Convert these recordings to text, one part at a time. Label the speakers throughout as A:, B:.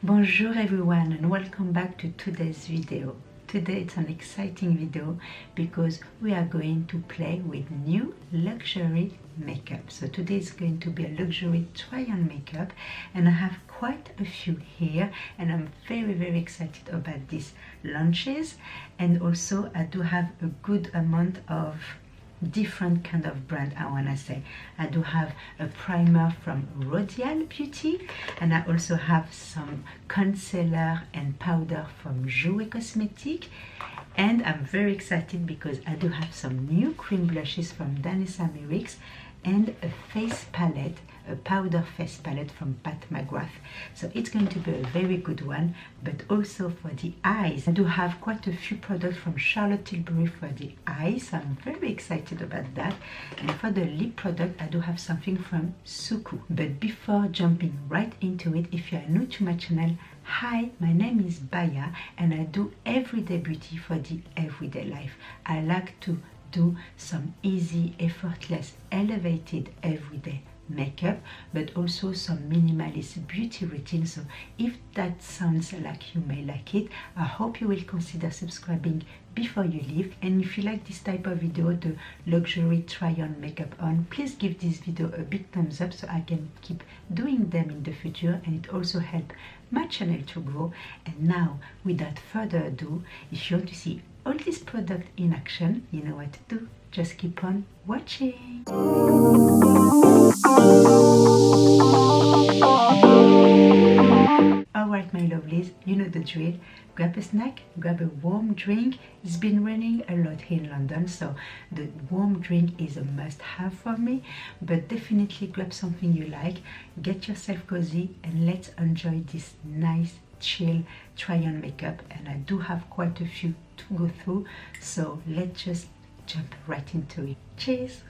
A: Bonjour everyone and welcome back to today's video. Today it's an exciting video because we are going to play with new luxury makeup. So today is going to be a luxury try-on makeup and I have quite a few here and I'm very excited about these launches, and also I do have a good amount of different kind of brand. I want to say I do have a primer from Rodial Beauty, and I also have some concealer and powder from Jouer cosmetic, and I'm very excited because I do have some new cream blushes from Danessa Myricks and a face palette, a powder face palette from Mcgrath. So it's going to be a very good one. But also for the eyes, I do have quite a few products from Charlotte Tilbury for the eyes, so I'm very excited about that. And for the lip product, I do have something from Suqqu. But before jumping right into it, if you are new to my channel, hi, my name is Baya and I do everyday beauty for the everyday life. I like to do some easy, effortless, elevated everyday makeup, but also some minimalist beauty routine. So if that sounds like you may like it, I hope you will consider subscribing before you leave. And if you like this type of video, the luxury try-on makeup on, please give this video a big thumbs up so I can keep doing them in the future, and it also helps my channel to grow. And now, without further ado, if you want to see all these products in action, you know what to do. Just keep on watching. Alright my lovelies, you know the drill. Grab a snack, grab a warm drink. It's been raining a lot here in London, so the warm drink is a must-have for me. But definitely grab something you like, get yourself cozy, and let's enjoy this nice, chill try-on makeup. And I do have quite a few to go through, so let's just jump right into it. Cheers!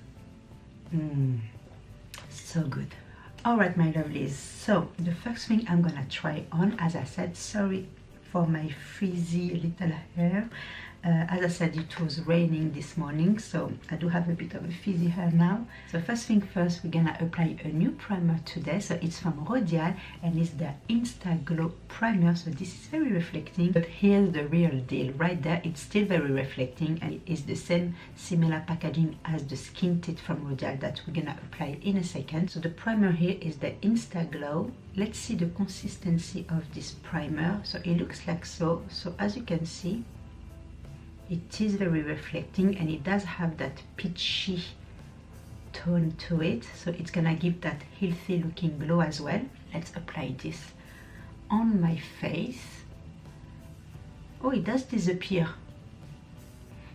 A: So good. Alright my lovelies, so the first thing I'm gonna try on, as I said, sorry for my frizzy little hair. As I said, it was raining this morning, so I do have a bit of a frizzy hair now. So first thing first, we're gonna apply a new primer today. So it's from Rodial and it's the Insta Glow primer. So this is very reflecting, but here's the real deal. Right there, it's still very reflecting, and it is the same similar packaging as the skin tint from Rodial that we're gonna apply in a second. So the primer here is the Insta Glow. Let's see the consistency of this primer. So it looks like so. So as you can see, it is very reflecting and it does have that peachy tone to it, so it's gonna give that healthy looking glow as well. Let's apply this on my face. Oh, it does disappear.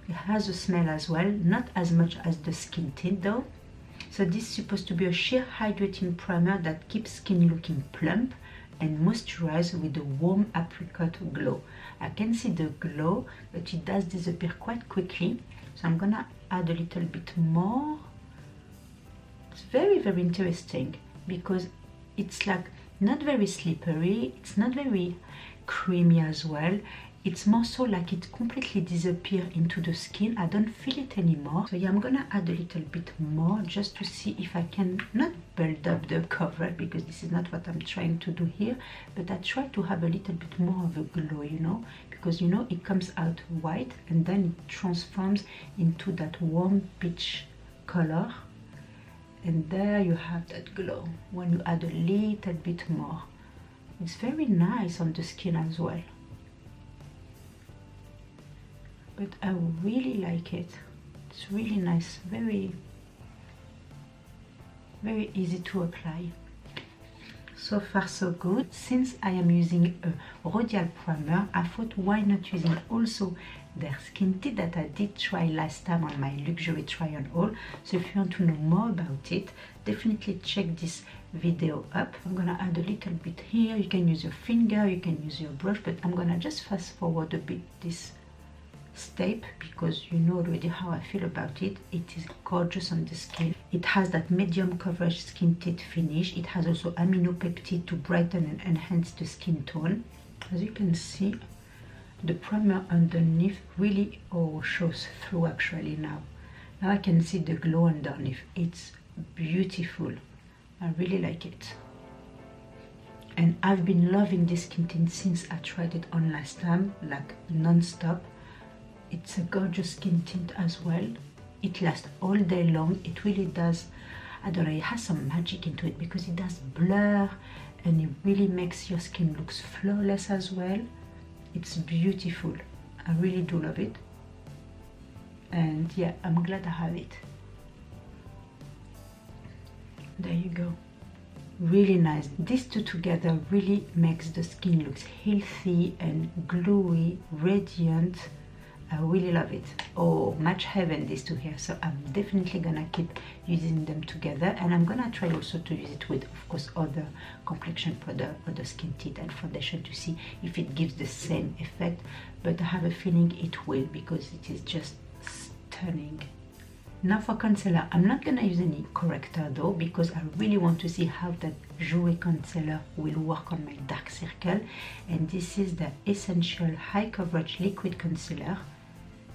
A: It has a smell as well, not as much as the skin tint though. So this is supposed to be a sheer hydrating primer that keeps skin looking plump and moisturize with a warm apricot glow. I can see the glow, but it does disappear quite quickly. So I'm gonna add a little bit more. It's very interesting because it's like not very slippery, it's not very creamy as well. It's more so like it completely disappears into the skin. I don't feel it anymore. So yeah, I'm gonna add a little bit more just to see if I can not build up the coverage, because this is not what I'm trying to do here, but I try to have a little bit more of a glow, you know, because you know it comes out white and then it transforms into that warm peach color, and there you have that glow when you add a little bit more. It's very nice on the skin as well. But I really like it. It's really nice, very easy to apply. So far so good. Since I am using a Rodial primer, I thought why not using also their skin tint that I did try last time on my luxury try on haul. So if you want to know more about it, definitely check this video up. I'm gonna add a little bit here. You can use your finger, you can use your brush, but I'm gonna just fast forward a bit this step because you know already how I feel about it. It is gorgeous on the skin. It has that medium coverage skin tint finish. It has also aminopeptide to brighten and enhance the skin tone. As you can see, the primer underneath really shows through actually now. Now I can see the glow underneath. It's beautiful. I really like it. And I've been loving this skin tint since I tried it on last time, like non-stop. It's a gorgeous skin tint as well. It lasts all day long. It really does, I don't know, it has some magic into it because it does blur and it really makes your skin looks flawless as well. It's beautiful. I really do love it. And yeah, I'm glad I have it. There you go. Really nice. These two together really makes the skin looks healthy and glowy, radiant. I really love it. Oh, match heaven, these two here. So I'm definitely gonna keep using them together, and I'm gonna try also to use it with, of course, other complexion product, other skin tint and foundation to see if it gives the same effect. But I have a feeling it will because it is just stunning. Now for concealer, I'm not gonna use any corrector though because I really want to see how that Jouer concealer will work on my dark circle. And this is the Essential High Coverage Liquid Concealer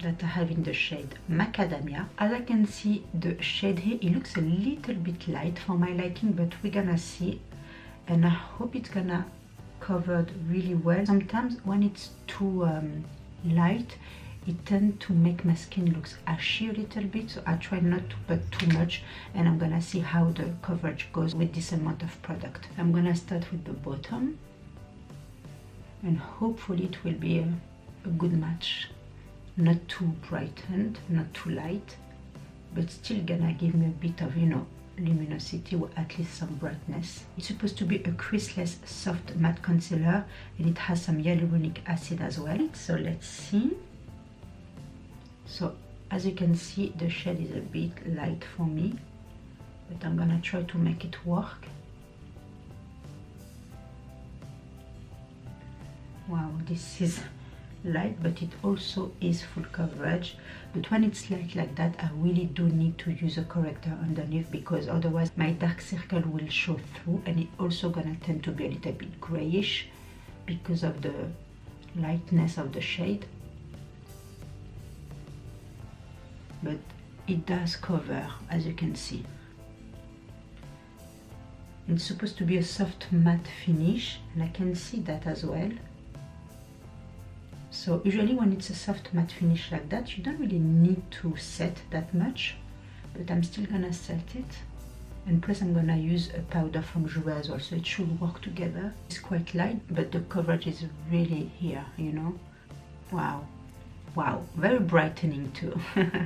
A: that I have in the shade Macadamia. As I can see, the shade here, it looks a little bit light for my liking, but we're gonna see, and I hope it's gonna cover it really well. Sometimes when it's too light, it tends to make my skin looks ashy a little bit, so I try not to put too much, and I'm gonna see how the coverage goes with this amount of product. I'm gonna start with the bottom, and hopefully it will be a good match. Not too brightened, not too light, but still gonna give me a bit of, you know, luminosity or at least some brightness. It's supposed to be a creaseless soft matte concealer, and it has some hyaluronic acid as well. So let's see. So as you can see, the shade is a bit light for me, but I'm gonna try to make it work. Wow, this is light, but it also is full coverage. But when it's light like that, I really do need to use a corrector underneath because otherwise my dark circle will show through, and it also gonna tend to be a little bit grayish because of the lightness of the shade. But it does cover, as you can see. It's supposed to be a soft matte finish, and I can see that as well. So usually when it's a soft matte finish like that, you don't really need to set that much, but I'm still gonna set it. And plus I'm gonna use a powder from Jouer as well, so it should work together. It's quite light, but the coverage is really here, you know. Wow. Wow, very brightening too.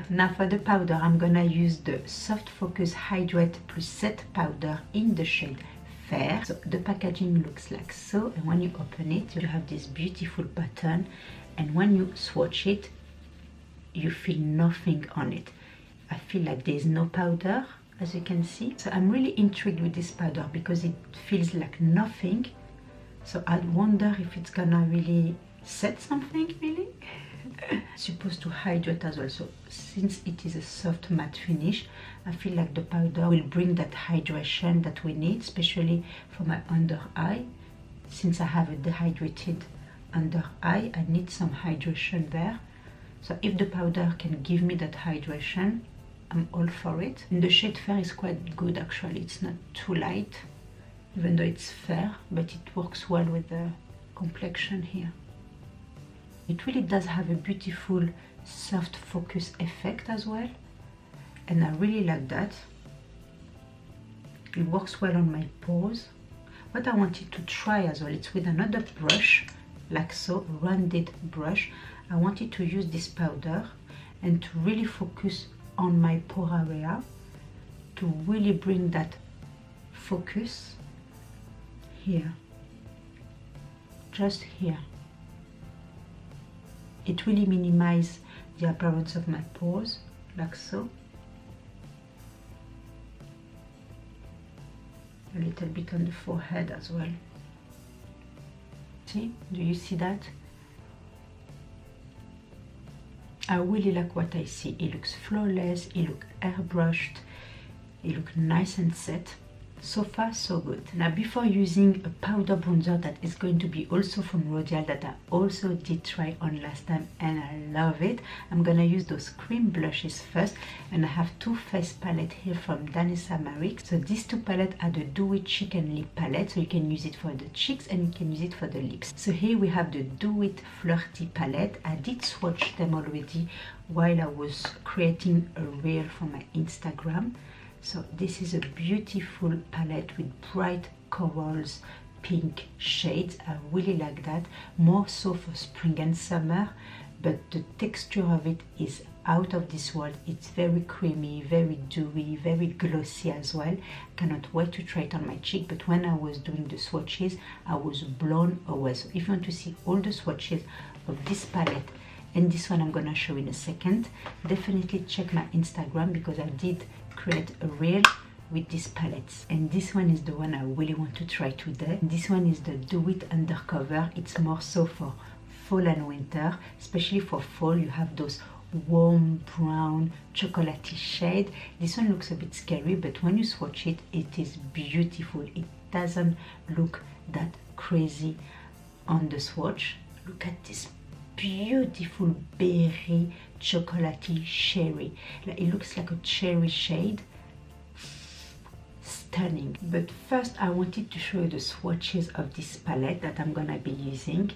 A: Now for the powder, I'm gonna use the Soft Focus Hydrate Plus Set powder in the shade Fair. So the packaging looks like so, and when you open it, you have this beautiful pattern, and when you swatch it, you feel nothing on it. I feel like there's no powder, as you can see. So I'm really intrigued with this powder because it feels like nothing. So I wonder if it's gonna really set something, really. Supposed to hydrate as well, so since it is a soft matte finish, I feel like the powder will bring that hydration that we need, especially for my under eye. Since I have a dehydrated under eye, I need some hydration there. So if the powder can give me that hydration, I'm all for it. And the shade Fair is quite good actually. It's not too light, even though it's fair, but it works well with the complexion here. It really does have a beautiful soft focus effect as well, and I really like that. It works well on my pores. What I wanted to try as well, it's with another brush, like so, rounded brush. I wanted to use this powder and to really focus on my pore area, to really bring that focus here, just here. It really minimizes the appearance of my pores, like so. A little bit on the forehead as well. See, do you see that? I really like what I see. It looks flawless, it looks airbrushed, it looks nice and set. So far so good. Now before using a powder bronzer that is going to be also from Rodial, that I also did try on last time and I love it, I'm gonna use those cream blushes first. And I have two face palettes here from Danessa Myricks. So these two palettes are the Do It Cheek and Lip palette, so you can use it for the cheeks and you can use it for the lips. So here we have the Do It Flirty palette. I did swatch them already while I was creating a reel for my Instagram. So this is a beautiful palette with bright corals, pink shades. I really like that, more so for spring and summer, but the texture of it is out of this world. It's very creamy, very dewy, very glossy as well. Cannot wait to try it on my cheek, but when I was doing the swatches, I was blown away. So if you want to see all the swatches of this palette and this one I'm gonna show in a second, definitely check my Instagram because I did create a reel with these palettes, and this one is the one I really want to try today. This one is the Do It Undercover. It's more so for fall and winter, especially for fall. You have those warm brown chocolatey shade. This one looks a bit scary, but when you swatch it, it is beautiful. It doesn't look that crazy on the swatch. Look at this beautiful berry chocolatey cherry. It looks like a cherry shade. Stunning. But first I wanted to show you the swatches of this palette that I'm gonna be using.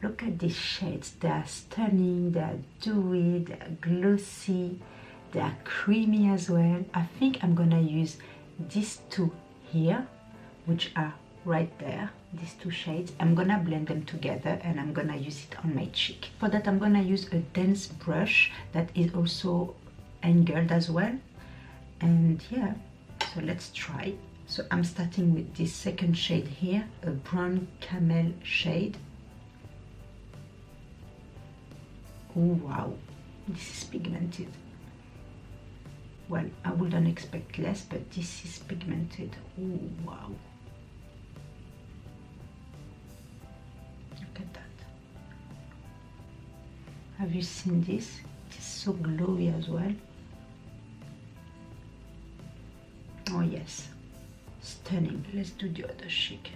A: Look at these shades. They are stunning, they are dewy, they are glossy, they are creamy as well. I think I'm gonna use these two here, which are right there, these two shades. I'm gonna blend them together and I'm gonna use it on my cheek. For that I'm gonna use a dense brush that is also angled as well, and yeah, so let's try. So I'm starting with this second shade here, a brown camel shade. Oh wow, this is pigmented. Well, I wouldn't expect less, but this is pigmented. Oh wow. Look at that. Have you seen this? It is so glowy as well. Oh yes, stunning. Let's do the other cheek.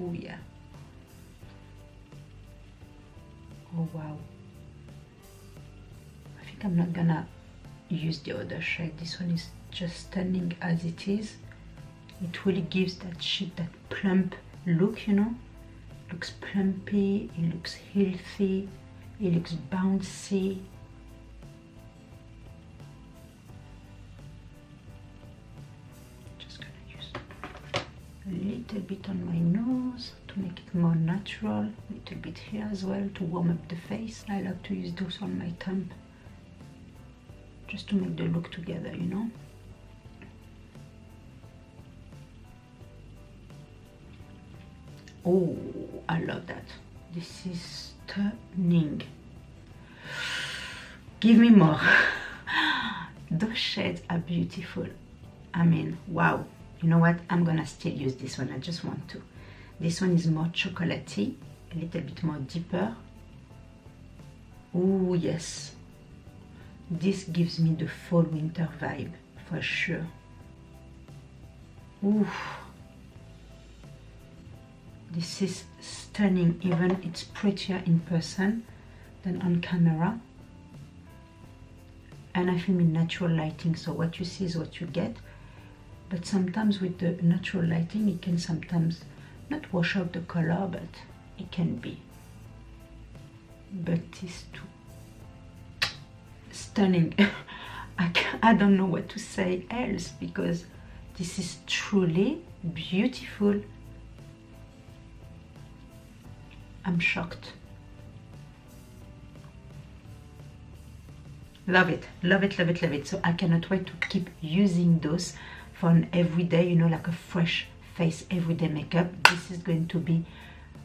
A: Oh yeah. Oh wow. I think I'm not gonna use the other shade. This one is just stunning as it is. It really gives that cheek that plump look, you know. It looks plumpy, it looks healthy, it looks bouncy. Just gonna use a little bit on my nose to make it more natural, a little bit here as well to warm up the face. I like to use those on my thumb just to make the look together, you know. Oh, I love that. This is stunning. Give me more. Those shades are beautiful. I mean, wow. You know what? I'm gonna still use this one. I just want to. This one is more chocolatey, a little bit more deeper. Oh yes. This gives me the fall winter vibe for sure. Ooh. This is stunning. Even it's prettier in person than on camera. And I film in natural lighting, so what you see is what you get. But sometimes with the natural lighting, it can sometimes not wash out the color, but it can be. But these two, stunning. I don't know what to say else because this is truly beautiful. I'm shocked. Love it, love it, love it, love it. So I cannot wait to keep using those for an everyday, you know, like a fresh face everyday makeup. This is going to be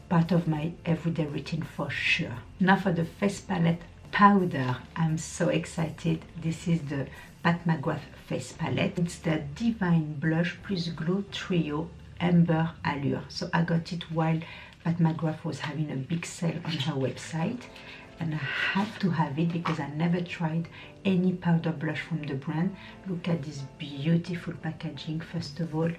A: part of my everyday routine for sure. Now for the face palette powder, I'm so excited. This is the Mcgrath face palette. It's the Divine Blush Plus Glow Trio Amber Allure. So I got it while Mcgrath was having a big sale on her website, and I have to have it because I never tried any powder blush from the brand. Look at this beautiful packaging. First of all,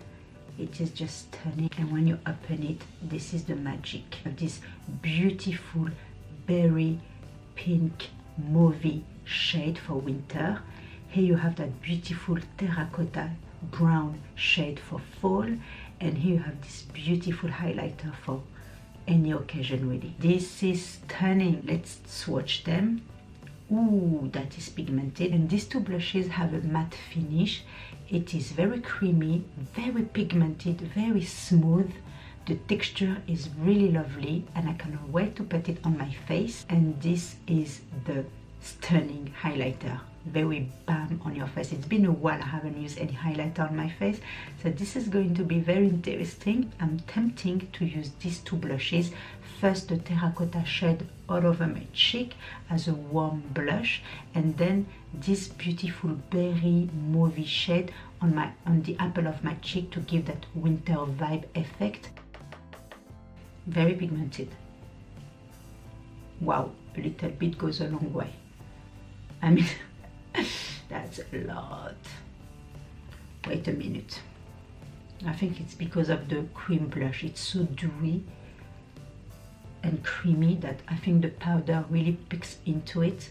A: it is just stunning, and when you open it, this is the magic of this beautiful berry pink mauvey shade for winter. Here you have that beautiful terracotta brown shade for fall, and here you have this beautiful highlighter for any occasion really. This is stunning. Let's swatch them. Ooh, that is pigmented, and these two blushes have a matte finish. It is very creamy, very pigmented, very smooth. The texture is really lovely, and I cannot wait to put it on my face. And this is the stunning highlighter, very bam on your face. It's been a while I haven't used any highlighter on my face, so this is going to be very interesting. I'm tempting to use these two blushes. First, the terracotta shade all over my cheek as a warm blush, and then this beautiful berry mauvey shade on the apple of my cheek to give that winter vibe effect. Very pigmented. Wow, a little bit goes a long way. I mean, that's a lot. Wait a minute. I think it's because of the cream blush. It's so dewy and creamy that I think the powder really picks into it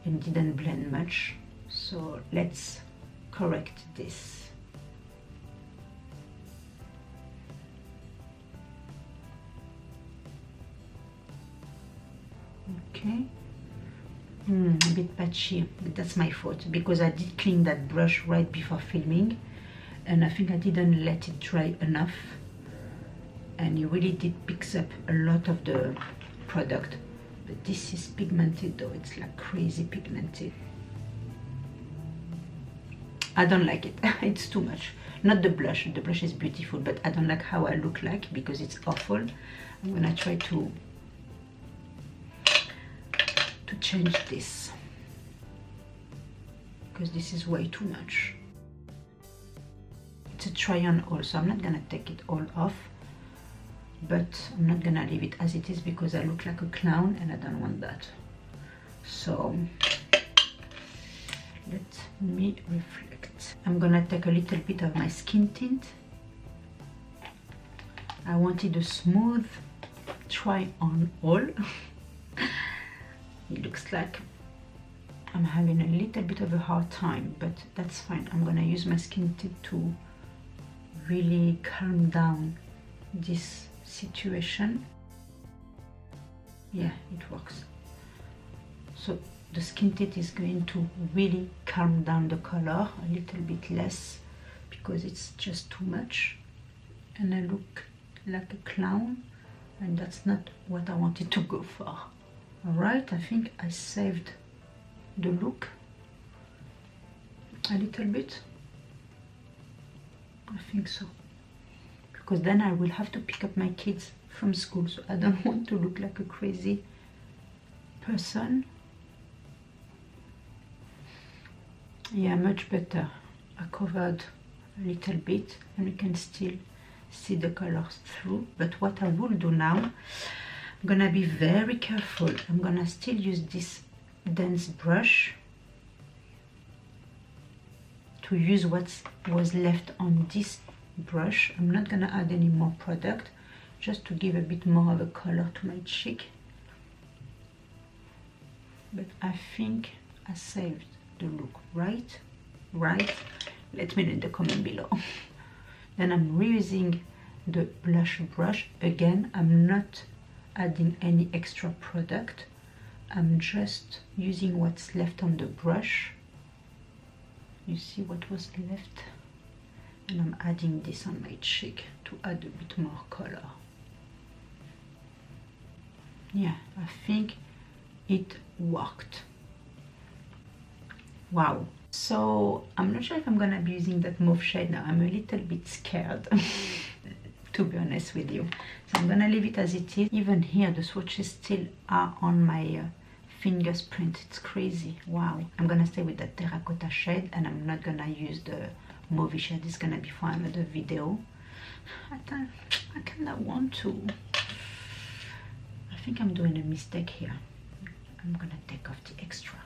A: and didn't blend much. So let's correct this. Okay. A bit patchy, but that's my fault because I did clean that brush right before filming, and I think I didn't let it dry enough, and it really did pick up a lot of the product. But this is pigmented though, it's like crazy pigmented. I don't like it. It's too much. Not the blush is beautiful, but I don't like how I look like because it's awful. I'm gonna try to change this because this is way too much. It's a try on all, so I'm not gonna take it all off, but I'm not gonna leave it as it is because I look like a clown and I don't want that. So let me reflect. I'm gonna take a little bit of my skin tint. I wanted a smooth try on all. It looks like I'm having a little bit of a hard time, but that's fine. I'm gonna use my skin tint to really calm down this situation. Yeah, it works. So the skin tint is going to really calm down the color a little bit less because it's just too much, and I look like a clown, and that's not what I wanted to go for. Alright, I think I saved the look a little bit. I think so. Because then I will have to pick up my kids from school, so I don't want to look like a crazy person. Yeah, much better. I covered a little bit and we can still see the colors through. But what I will do now, I'm gonna be very careful. I'm gonna still use this dense brush to use what was left on this brush. I'm not gonna add any more product, just to give a bit more of a color to my cheek. But I think I saved the look right. Let me know in the comment below. Then I'm reusing the blush brush again. I'm not adding any extra product. I'm just using what's left on the brush. You see what was left, and I'm adding this on my cheek to add a bit more color. Yeah, I think it worked. Wow. So I'm not sure if I'm gonna be using that mauve shade now. I'm a little bit scared to be honest with you. So I'm gonna leave it as it is. Even here the swatches still are on my fingers print. It's crazy. Wow. I'm gonna stay with that terracotta shade, and I'm not gonna use the mauve shade. It's gonna be for another video. I kinda want to. I think I'm doing a mistake here. I'm gonna take off the extra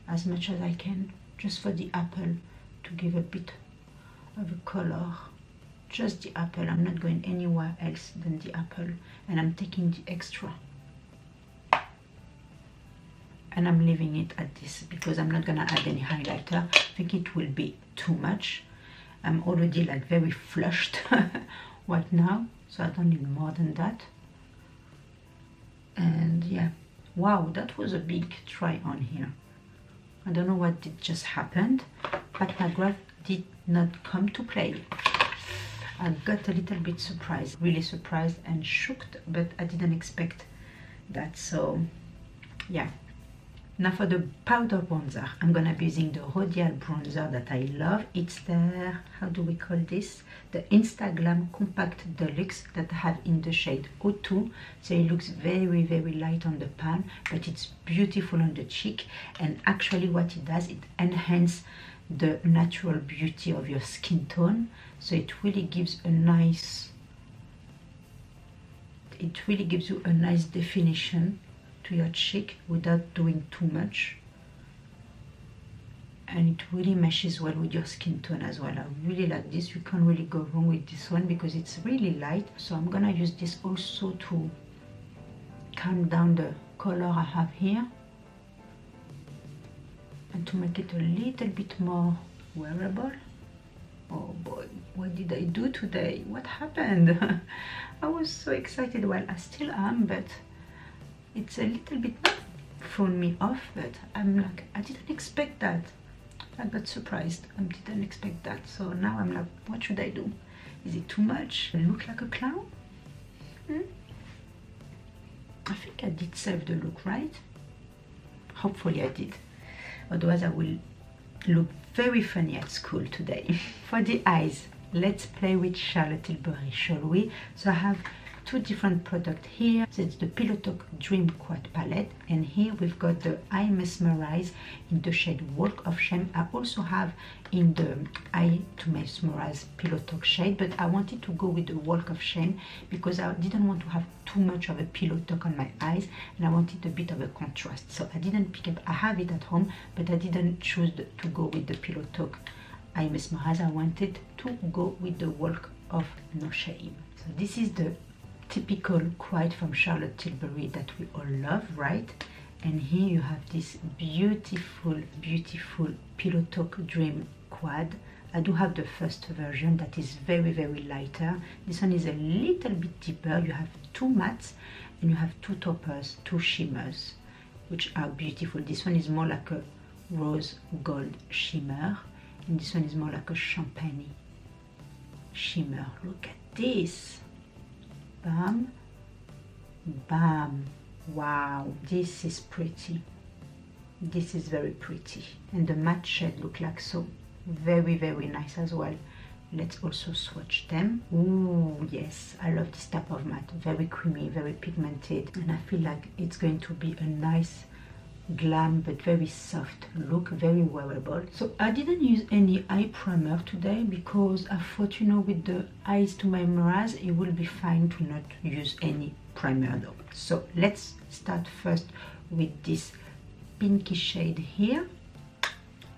A: as much as I can, just for the apple, to give a bit of a color. Just the apple, I'm not going anywhere else than the apple, and I'm taking the extra. And I'm leaving it at this because I'm not gonna add any highlighter. I think it will be too much. I'm already like very flushed right now, so I don't need more than that. And yeah, wow, that was a big try on here. I don't know what did just happened, but Mcgrath did not come to play. I got a little bit surprised, really surprised and shocked, but I didn't expect that. So yeah. Now for the powder bronzer, I'm gonna be using the Rodial bronzer that I love. It's the, how do we call this? The Instaglam Compact Deluxe that I have in the shade 02. So it looks very, very light on the pan, but it's beautiful on the cheek. And actually what it does, it enhances the natural beauty of your skin tone. So it really gives a nice, it really gives you a nice definition to your cheek without doing too much, and it really meshes well with your skin tone as well. I really like this. You can't really go wrong with this one because it's really light. So I'm gonna use this also to calm down the color I have here and to make it a little bit more wearable. Oh boy, what did I do today? What happened? I was so excited. Well, I still am, but it's a little bit not thrown me off, but I'm like, I didn't expect that. I got surprised. I didn't expect that. So now I'm like, what should I do? Is it too much? I look like a clown? I think I did save the look, right? Hopefully I did. Otherwise I will look very funny at school today. For the eyes, let's play with Charlotte Tilbury, shall we? So I have two different products here. So it's the Pillow Talk Dream Quad palette, and here we've got the Eye Mesmerize in the shade Walk of Shame. I also have in the Eye to Mesmerize Pillow Talk shade, but I wanted to go with the Walk of Shame because I didn't want to have too much of a pillow talk on my eyes, and I wanted a bit of a contrast. So I didn't pick up, I have it at home, but I didn't choose to go with the Pillow Talk Eye Mesmerize. I wanted to go with the Walk of No Shame. So this is the typical quad from Charlotte Tilbury that we all love, right? And here you have this beautiful, beautiful Pillow Talk Dream Quad. I do have the first version that is very, very lighter. This one is a little bit deeper. You have two mattes and you have two toppers, two shimmers, which are beautiful. This one is more like a rose gold shimmer, and this one is more like a champagne shimmer. Look at this. Bam, bam. Wow, this is pretty. This is very pretty, and the matte shade look like so very, very nice as well. Let's also swatch them. Ooh, yes, I love this type of matte. Very creamy, very pigmented, and I feel like it's going to be a nice glam but very soft look, very wearable. So I didn't use any eye primer today because I thought, you know, with the eyes to memorize, it will be fine to not use any primer though. So let's start first with this pinky shade here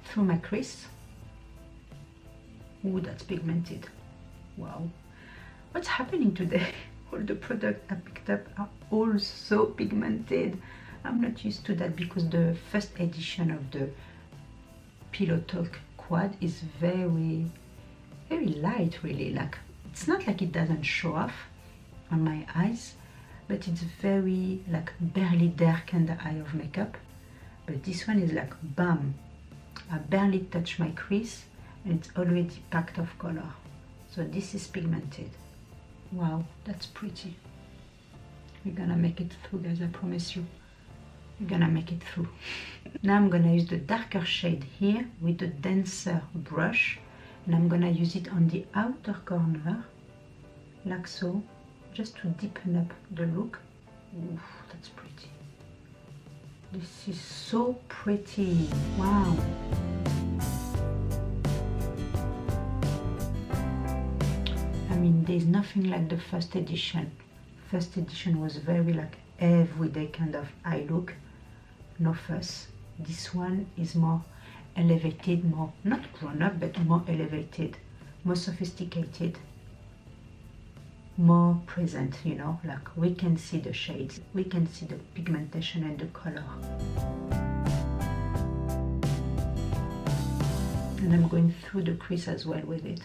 A: through my crease. Ooh, that's pigmented. Wow, what's happening today? All the products I picked up are all so pigmented. I'm not used to that because the first edition of the Pillow Talk Quad is very, very light, really. Like, it's not like it doesn't show off on my eyes, but it's very like barely there kind of eye of makeup. But this one is like bam, I barely touch my crease and it's already packed of color. So this is pigmented. Wow, that's pretty. We're gonna make it through, guys, I promise you. We're gonna make it through. Now I'm gonna use the darker shade here with the denser brush, and I'm gonna use it on the outer corner like so, just to deepen up the look. Ooh, that's pretty. This is so pretty. Wow. I mean, there's nothing like the first edition. First edition was very like everyday kind of eye look, no fuss. This one is more elevated, more not grown up, but more elevated, more sophisticated, more present, you know, like we can see the shades, we can see the pigmentation and the color. And I'm going through the crease as well with it.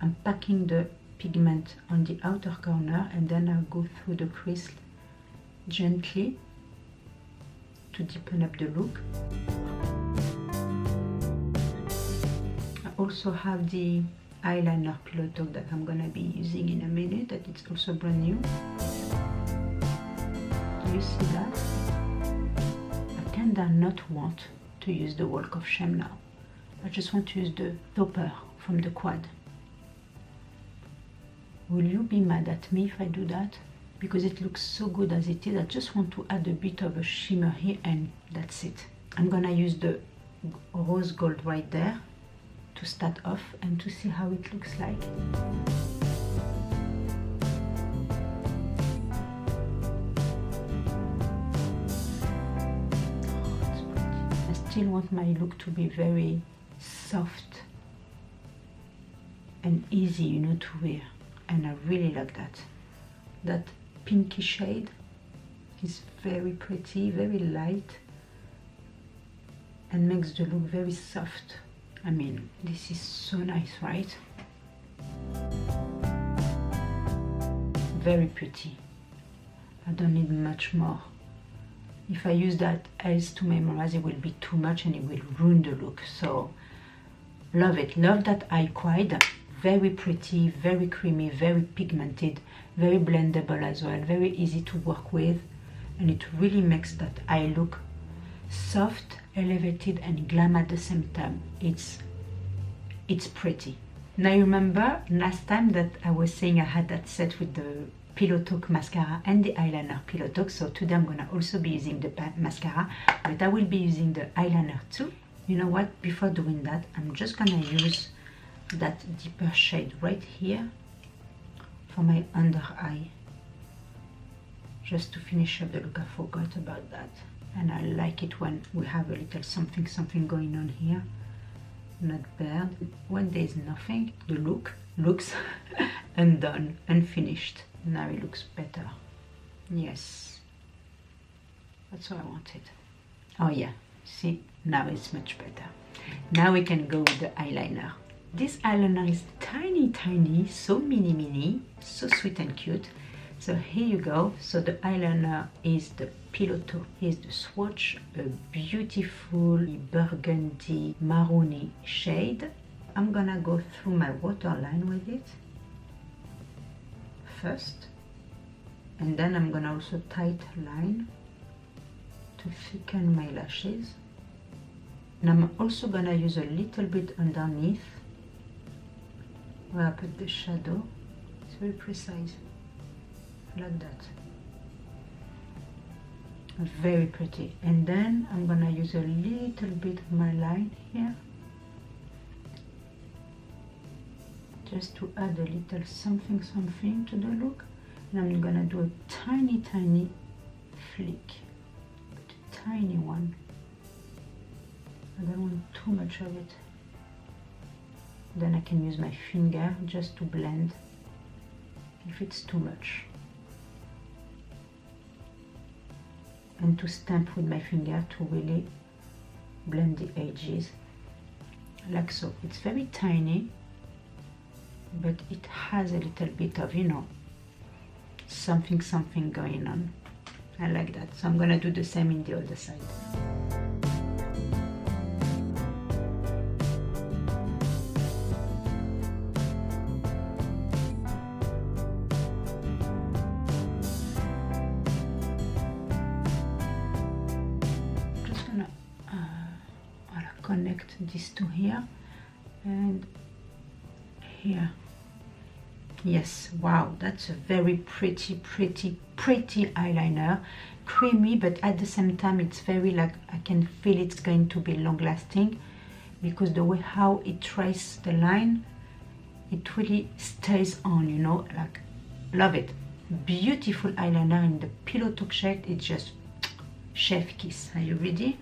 A: I'm packing the pigment on the outer corner, and then I'll go through the crease gently to deepen up the look. I also have the eyeliner pillow talk that I'm gonna be using in a minute, that it's also brand new. Do you see that? I kinda not want to use the Walk of Shame now. I just want to use the topper from the quad. Will you be mad at me if I do that? Because it looks so good as it is. I just want to add a bit of a shimmer here, and that's it. I'm gonna use the rose gold right there to start off and to see how it looks like. I still want my look to be very soft and easy, you know, to wear, and I really like that. That pinky shade is very pretty, very light, and makes the look very soft. I mean, this is so nice, right? Very pretty. I don't need much more. If I use that else to memorize, it will be too much and it will ruin the look. So love it. Love that eye quad. Very pretty, very creamy, very pigmented, very blendable as well, very easy to work with, and it really makes that eye look soft, elevated, and glam at the same time. It's pretty. Now you remember last time that I was saying I had that set with the Pillow Talk mascara and the eyeliner Pillow Talk, so today I'm gonna also be using the mascara, but I will be using the eyeliner too. You know what, before doing that, I'm just gonna use that deeper shade right here for my under eye, just to finish up the look. I forgot about that, and I like it when we have a little something going on here, not bad. When there's nothing, the look looks undone, unfinished. Now it looks better. Yes, that's what I wanted. Oh yeah, see, now it's much better. Now we can go with the eyeliner. This eyeliner is tiny, so mini, so sweet and cute. So here you go. So the eyeliner is the Pillow Talk. Here's the swatch, a beautiful burgundy maroony shade. I'm gonna go through my waterline with it first, and then I'm gonna also tight line to thicken my lashes. And I'm also gonna use a little bit underneath where I put the shadow. It's very precise, like that. Very pretty. And then I'm gonna use a little bit of my line here, just to add a little something to the look. And I'm gonna do a tiny flick, but a tiny one. I don't want too much of it. Then I can use my finger just to blend if it's too much, and to stamp with my finger to really blend the edges, like so. It's very tiny, but it has a little bit of, you know, something going on. I like that. So I'm gonna do the same in the other side. Connect these two here and here. Yes, wow, that's a very pretty eyeliner. Creamy, but at the same time it's very, like, I can feel it's going to be long lasting, because the way how it traces the line, it really stays on, you know, like, love it. Beautiful eyeliner in the Pillow Talk shade. It's just Chef kiss. Are you ready?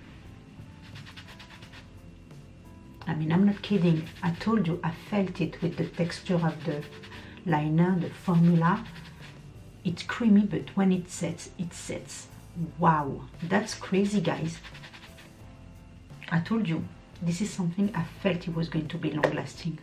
A: I mean, I'm not kidding. I told you, I felt it with the texture of the liner, the formula. It's creamy, but when it sets, it sets. Wow, that's crazy, guys. I told you, this is something I felt it was going to be long lasting.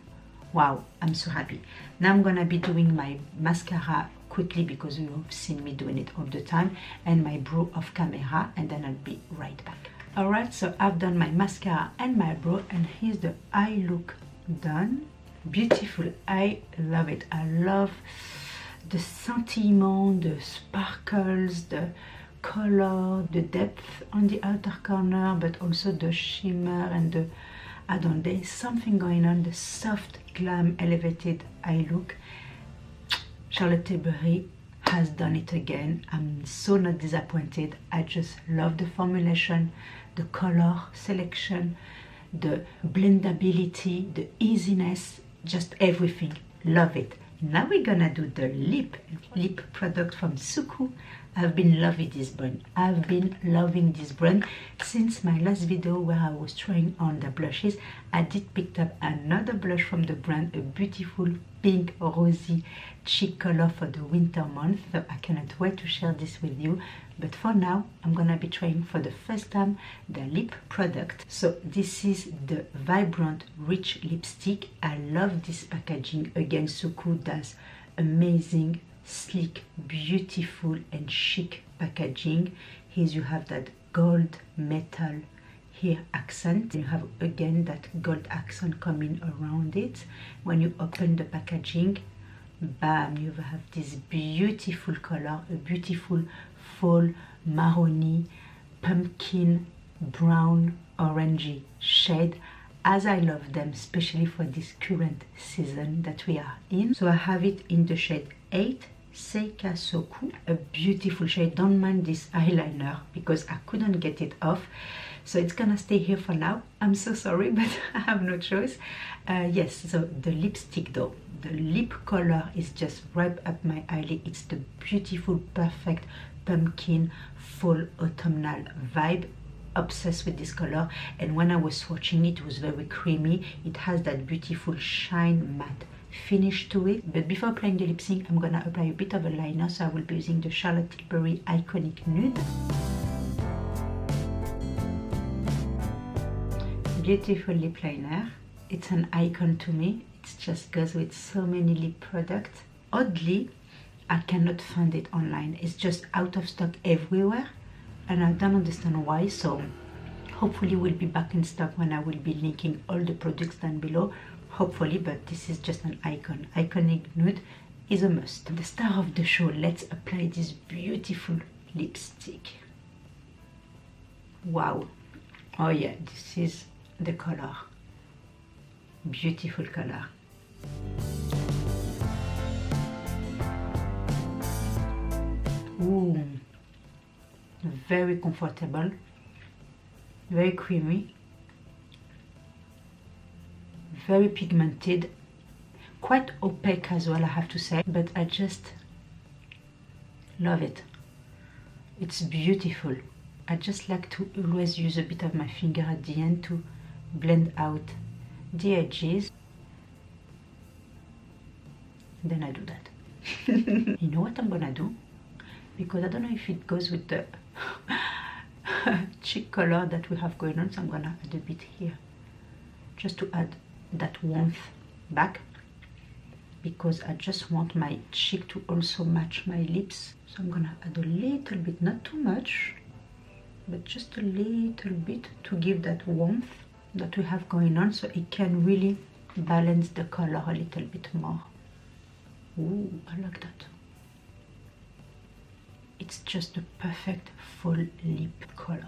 A: Wow, I'm so happy. Now I'm gonna be doing my mascara quickly because you've seen me doing it all the time, and my brow off camera, and then I'll be right back. Alright, so I've done my mascara and my brow, and here's the eye look done. Beautiful, I love it. I love the sentiment, the sparkles, the color, the depth on the outer corner, but also the shimmer and the, I don't know, there's something going on, the soft glam elevated eye look. Charlotte Tilbury has done it again. I'm so not disappointed. I just love the formulation, the color selection, the blendability, the easiness, just everything. Love it. Now we're gonna do the lip product from Suqqu. I've been loving this brand. I've been loving this brand since my last video where I was trying on the blushes. I did pick up another blush from the brand, a beautiful pink rosy cheek color for the winter month. So I cannot wait to share this with you. But for now, I'm gonna be trying for the first time the lip product. So this is the Vibrant Rich Lipstick. I love this packaging. Again, Suqqu does amazing, sleek, beautiful and chic packaging. Here you have that gold metal here accent. You have again that gold accent coming around it. When you open the packaging, bam, you have this beautiful color, a beautiful fall marrony, pumpkin, brown, orangey shade, as I love them, especially for this current season that we are in. So I have it in the shade 8, Seika Suqqu, a beautiful shade. Don't mind this eyeliner because I couldn't get it off, so it's gonna stay here for now. I'm so sorry, but I have no choice. Yes, so the lipstick though, the lip color is just right up my alley. It's the beautiful, perfect pumpkin fall autumnal vibe. Obsessed with this color, and when I was swatching it, it was very creamy. It has that beautiful shine matte finish to it. But before applying the lip sync, I'm gonna apply a bit of a liner, so I will be using the Charlotte Tilbury Iconic Nude. Beautiful lip liner. It's an icon to me. It just goes with so many lip products. Oddly, I cannot find it online. It's just out of stock everywhere, and I don't understand why. So hopefully we'll be back in stock when I will be linking all the products down below, hopefully. But this is just an icon. Iconic Nude is a must. The star of the show, let's apply this beautiful lipstick. Wow. Oh yeah, this is the color. Beautiful color. Ooh, very comfortable, very creamy, very pigmented, quite opaque as well, I have to say, but I just love it. It's beautiful. I just like to always use a bit of my finger at the end to blend out the edges. Then I do that. You know what I'm gonna do? Because I don't know if it goes with the cheek color that we have going on, so I'm gonna add a bit here just to add that warmth back, because I just want my cheek to also match my lips. So I'm gonna add a little bit, not too much, but just a little bit to give that warmth that we have going on, so it can really balance the color a little bit more. Ooh, I like that. It's just the perfect full lip color.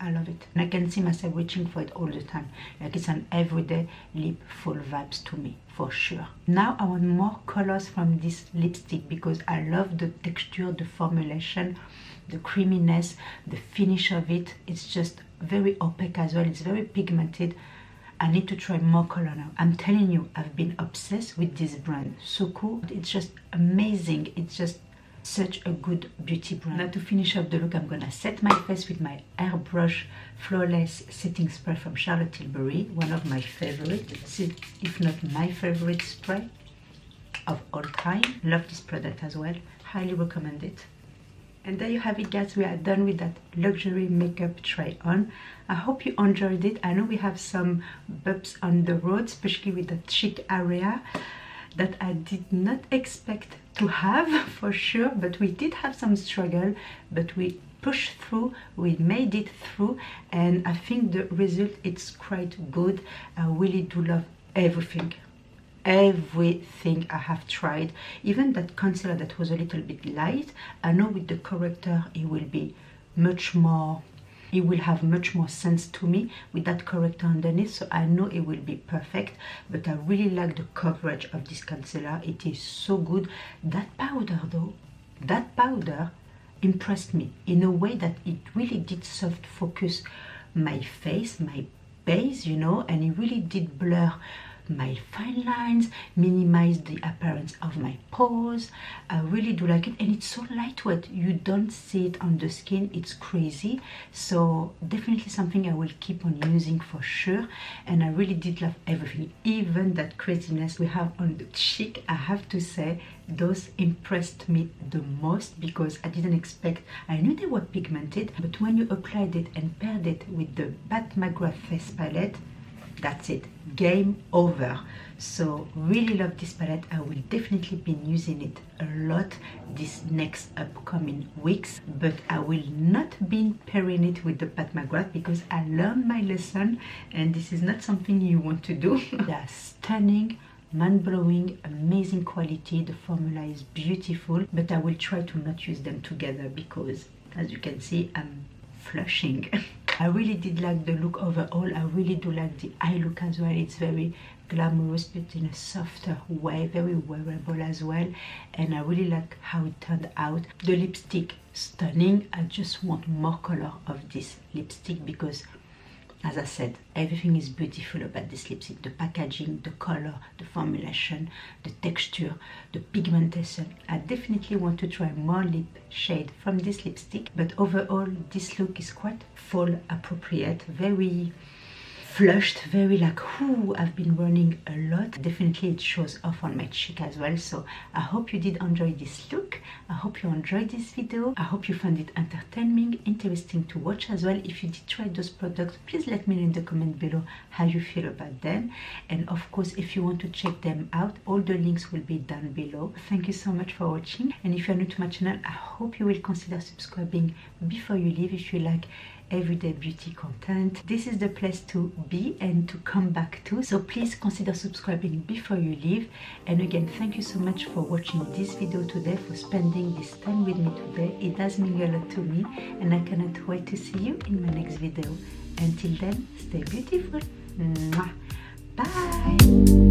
A: I love it. And I can see myself reaching for it all the time. Like it's an everyday lip full vibes to me, for sure. Now I want more colors from this lipstick because I love the texture, the formulation, the creaminess, the finish of it. It's just very opaque as well. It's very pigmented. I need to try more color now. I'm telling you, I've been obsessed with this brand, Suqqu. It's just amazing. It's just such a good beauty brand. Now to finish up the look, I'm gonna set my face with my Airbrush Flawless Setting Spray from Charlotte Tilbury, one of my favorites, if not my favorite spray of all time. Love this product as well, highly recommend it. And there you have it, guys. We are done with that luxury makeup try on. I hope you enjoyed it. I know we have some bumps on the road, especially with the cheek area that I did not expect to have for sure, but we did have some struggle, but we pushed through, we made it through, and I think the result is quite good. I really do love everything I have tried. Even that concealer that was a little bit light, I know with the corrector it will be much more, it will have much more sense to me with that corrector underneath, so I know it will be perfect. But I really like the coverage of this concealer. It is so good. That powder though, that powder impressed me in a way that it really did soft focus my face, my base, you know, and it really did blur my fine lines, minimize the appearance of my pores. I really do like it, and it's so lightweight. You don't see it on the skin. It's crazy. So definitely something I will keep on using for sure. And I really did love everything, even that craziness we have on the cheek. I have to say those impressed me the most, because I didn't expect, I knew they were pigmented, but when you applied it and paired it with the Mcgrath face palette, that's it, game over. So really love this palette. I will definitely be using it a lot this next upcoming weeks, but I will not be pairing it with the Mcgrath because I learned my lesson, and this is not something you want to do. They are stunning, mind-blowing, amazing quality. The formula is beautiful, but I will try to not use them together because, as you can see, I'm flushing. I really did like the look overall. I really do like the eye look as well. It's very glamorous but in a softer way, very wearable as well, and I really like how it turned out. The lipstick, stunning. I just want more color of this lipstick because, as I said, everything is beautiful about this lipstick. The packaging, the color, the formulation, the texture, the pigmentation. I definitely want to try more lip shade from this lipstick, but overall this look is quite fall appropriate, very flushed, very like, whoo, I've been running a lot. Definitely it shows off on my cheek as well. So I hope you did enjoy this look. I hope you enjoyed this video. I hope you found it entertaining, interesting to watch as well. If you did try those products, please let me know in the comment below how you feel about them. And of course, if you want to check them out, all the links will be down below. Thank you so much for watching, and if you're new to my channel, I hope you will consider subscribing before you leave if you like everyday beauty content. This is the place to be and to come back to, so please consider subscribing before you leave. And again, thank you so much for watching this video today, for spending this time with me today. It does mean a lot to me, and I cannot wait to see you in my next video. Until then, stay beautiful. Mwah. Bye.